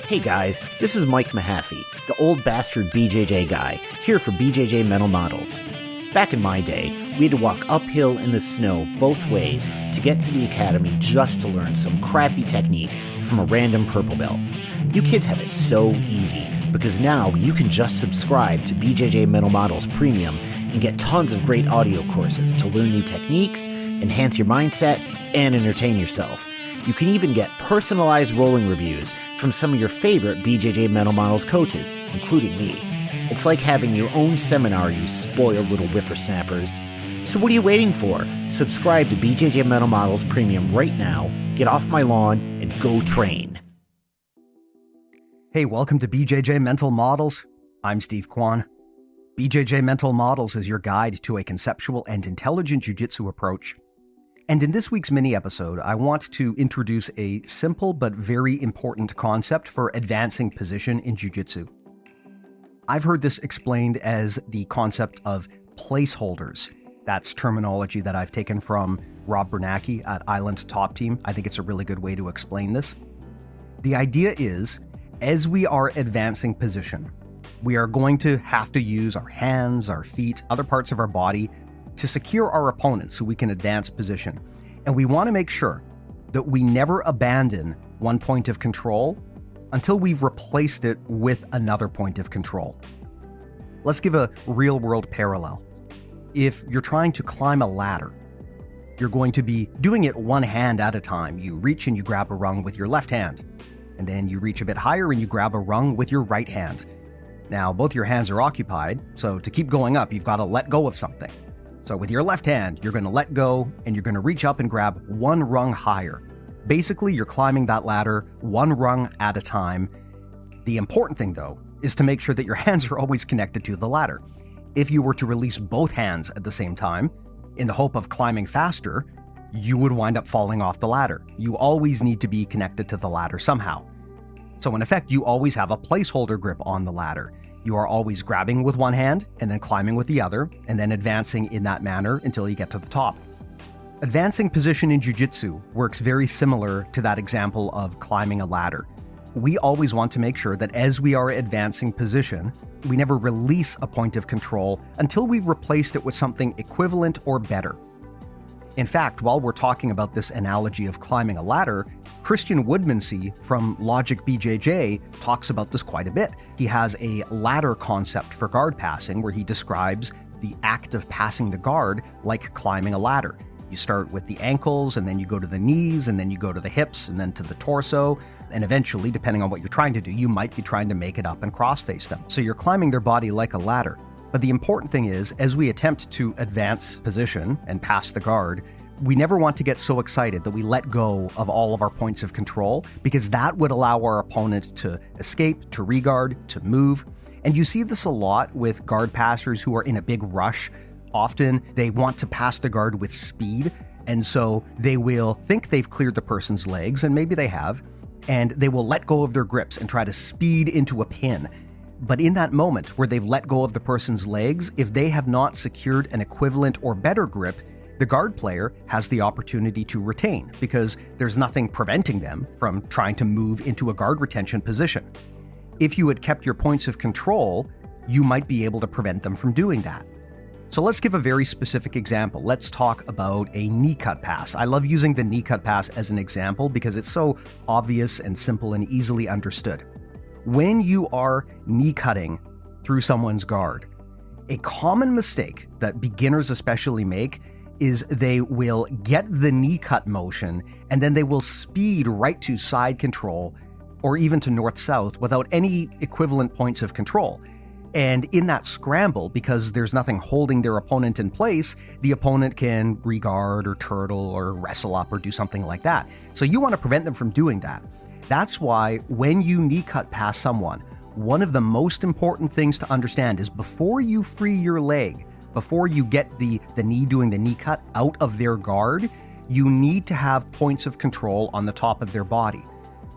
Hey guys, this is Mike Mahaffey, the old bastard BJJ guy, here for BJJ Mental Models. Back in my day, we had to walk uphill in the snow both ways to get to the academy just to learn some crappy technique from a random purple belt. You kids have it so easy because now you can just subscribe to BJJ Mental Models Premium and get tons of great audio courses to learn new techniques, enhance your mindset, and entertain yourself. You can even get personalized rolling reviews from some of your favorite BJJ Mental Models coaches, including me. It's like having your own seminar, you spoiled little whippersnappers. So what are you waiting for? Subscribe to BJJ Mental Models Premium right now, get off my lawn, and go train. Hey, welcome to BJJ Mental Models. I'm Steve Kwan. BJJ Mental Models is your guide to a conceptual and intelligent jiu-jitsu approach. And in this week's mini-episode, I want to introduce a simple but very important concept for advancing position in jiu-jitsu. I've heard this explained as the concept of placeholders. That's terminology that I've taken from Rob Bernacki at Island Top Team. I think it's a really good way to explain this. The idea is, as we are advancing position, we are going to have to use our hands, our feet, other parts of our body to secure our opponent so we can advance position. And we want to make sure that we never abandon one point of control until we've replaced it with another point of control. Let's give a real-world parallel. If you're trying to climb a ladder, you're going to be doing it one hand at a time. You reach and you grab a rung with your left hand, and then you reach a bit higher and you grab a rung with your right hand. Now, both your hands are occupied, so to keep going up, you've got to let go of something. So with your left hand, you're going to let go and you're going to reach up and grab one rung higher. Basically, you're climbing that ladder one rung at a time. The important thing, though, is to make sure that your hands are always connected to the ladder. If you were to release both hands at the same time, in the hope of climbing faster, you would wind up falling off the ladder. You always need to be connected to the ladder somehow. So in effect, you always have a placeholder grip on the ladder. You are always grabbing with one hand and then climbing with the other and then advancing in that manner until you get to the top. Advancing position in jiu-jitsu works very similar to that example of climbing a ladder. We always want to make sure that as we are advancing position, we never release a point of control until we've replaced it with something equivalent or better. In fact, while we're talking about this analogy of climbing a ladder, Christian Woodmansey from Logic BJJ talks about this quite a bit. He has a ladder concept for guard passing where he describes the act of passing the guard like climbing a ladder. You start with the ankles, and then you go to the knees, and then you go to the hips, and then to the torso, and eventually, depending on what you're trying to do, you might be trying to make it up and cross-face them. So you're climbing their body like a ladder. But the important thing is, as we attempt to advance position and pass the guard, we never want to get so excited that we let go of all of our points of control, because that would allow our opponent to escape, to regard, to move. And you see this a lot with guard passers who are in a big rush. Often they want to pass the guard with speed, and so they will think they've cleared the person's legs, and maybe they have, and they will let go of their grips and try to speed into a pin. But in that moment where they've let go of the person's legs, if they have not secured an equivalent or better grip, the guard player has the opportunity to retain because there's nothing preventing them from trying to move into a guard retention position. If you had kept your points of control, you might be able to prevent them from doing that. So let's give a very specific example. Let's talk about a knee cut pass. I love using the knee cut pass as an example because it's so obvious and simple and easily understood. When you are knee cutting through someone's guard, a common mistake that beginners especially make is they will get the knee cut motion and then they will speed right to side control or even to north-south without any equivalent points of control. And in that scramble, because there's nothing holding their opponent in place, the opponent can regard or turtle or wrestle up or do something like that. So you want to prevent them from doing that. That's why when you knee cut past someone, one of the most important things to understand is before you free your leg, before you get the knee doing the knee cut out of their guard, you need to have points of control on the top of their body.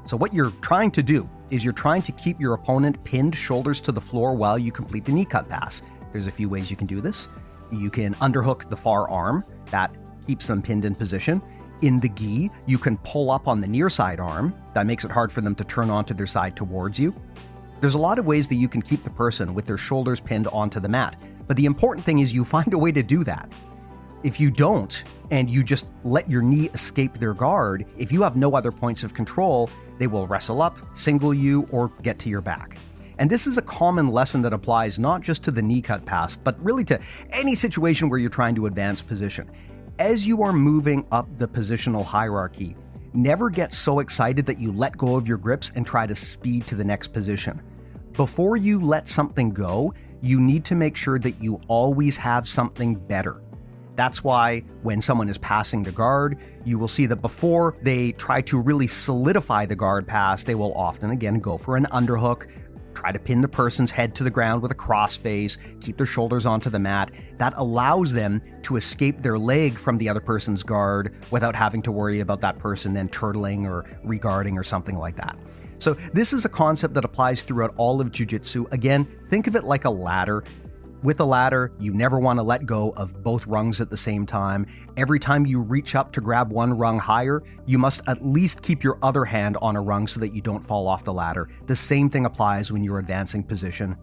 So what you're trying to do is you're trying to keep your opponent pinned shoulders to the floor while you complete the knee cut pass. There's a few ways you can do this. You can underhook the far arm. That keeps them pinned in position. In the gi, you can pull up on the near side arm. That makes it hard for them to turn onto their side towards you. There's a lot of ways that you can keep the person with their shoulders pinned onto the mat, but the important thing is you find a way to do that. If you don't, and you just let your knee escape their guard, if you have no other points of control, they will wrestle up, single you, or get to your back. And this is a common lesson that applies not just to the knee cut pass, but really to any situation where you're trying to advance position. As you are moving up the positional hierarchy, never get so excited that you let go of your grips and try to speed to the next position. Before you let something go, you need to make sure that you always have something better. That's why when someone is passing the guard, you will see that before they try to really solidify the guard pass, they will often, again, go for an underhook, try to pin the person's head to the ground with a crossface, keep their shoulders onto the mat. That allows them to escape their leg from the other person's guard without having to worry about that person then turtling or regarding or something like that. So this is a concept that applies throughout all of jiu-jitsu. Again, think of it like a ladder. With a ladder, you never want to let go of both rungs at the same time. Every time you reach up to grab one rung higher, you must at least keep your other hand on a rung so that you don't fall off the ladder. The same thing applies when you're advancing position.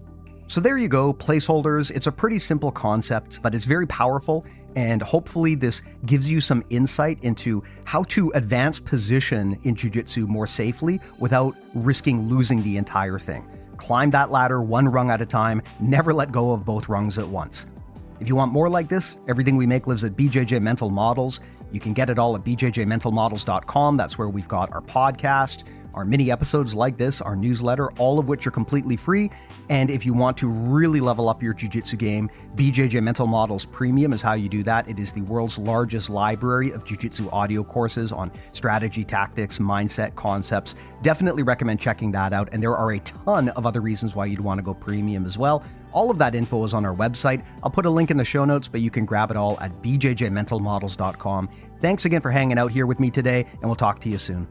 So there you go, placeholders. It's a pretty simple concept, but it's very powerful, and hopefully this gives you some insight into how to advance position in jiu-jitsu more safely without risking losing the entire thing. Climb that ladder one rung at a time, never let go of both rungs at once. If you want more like this, everything we make lives at BJJ Mental Models. You can get it all at bjjmentalmodels.com. That's where we've got our podcast, our mini episodes like this, our newsletter, all of which are completely free. And if you want to really level up your jiu-jitsu game, BJJ Mental Models Premium is how you do that. It is the world's largest library of jiu-jitsu audio courses on strategy, tactics, mindset, concepts. Definitely recommend checking that out. And there are a ton of other reasons why you'd want to go premium as well. All of that info is on our website. I'll put a link in the show notes, but you can grab it all at bjjmentalmodels.com. Thanks again for hanging out here with me today, and we'll talk to you soon.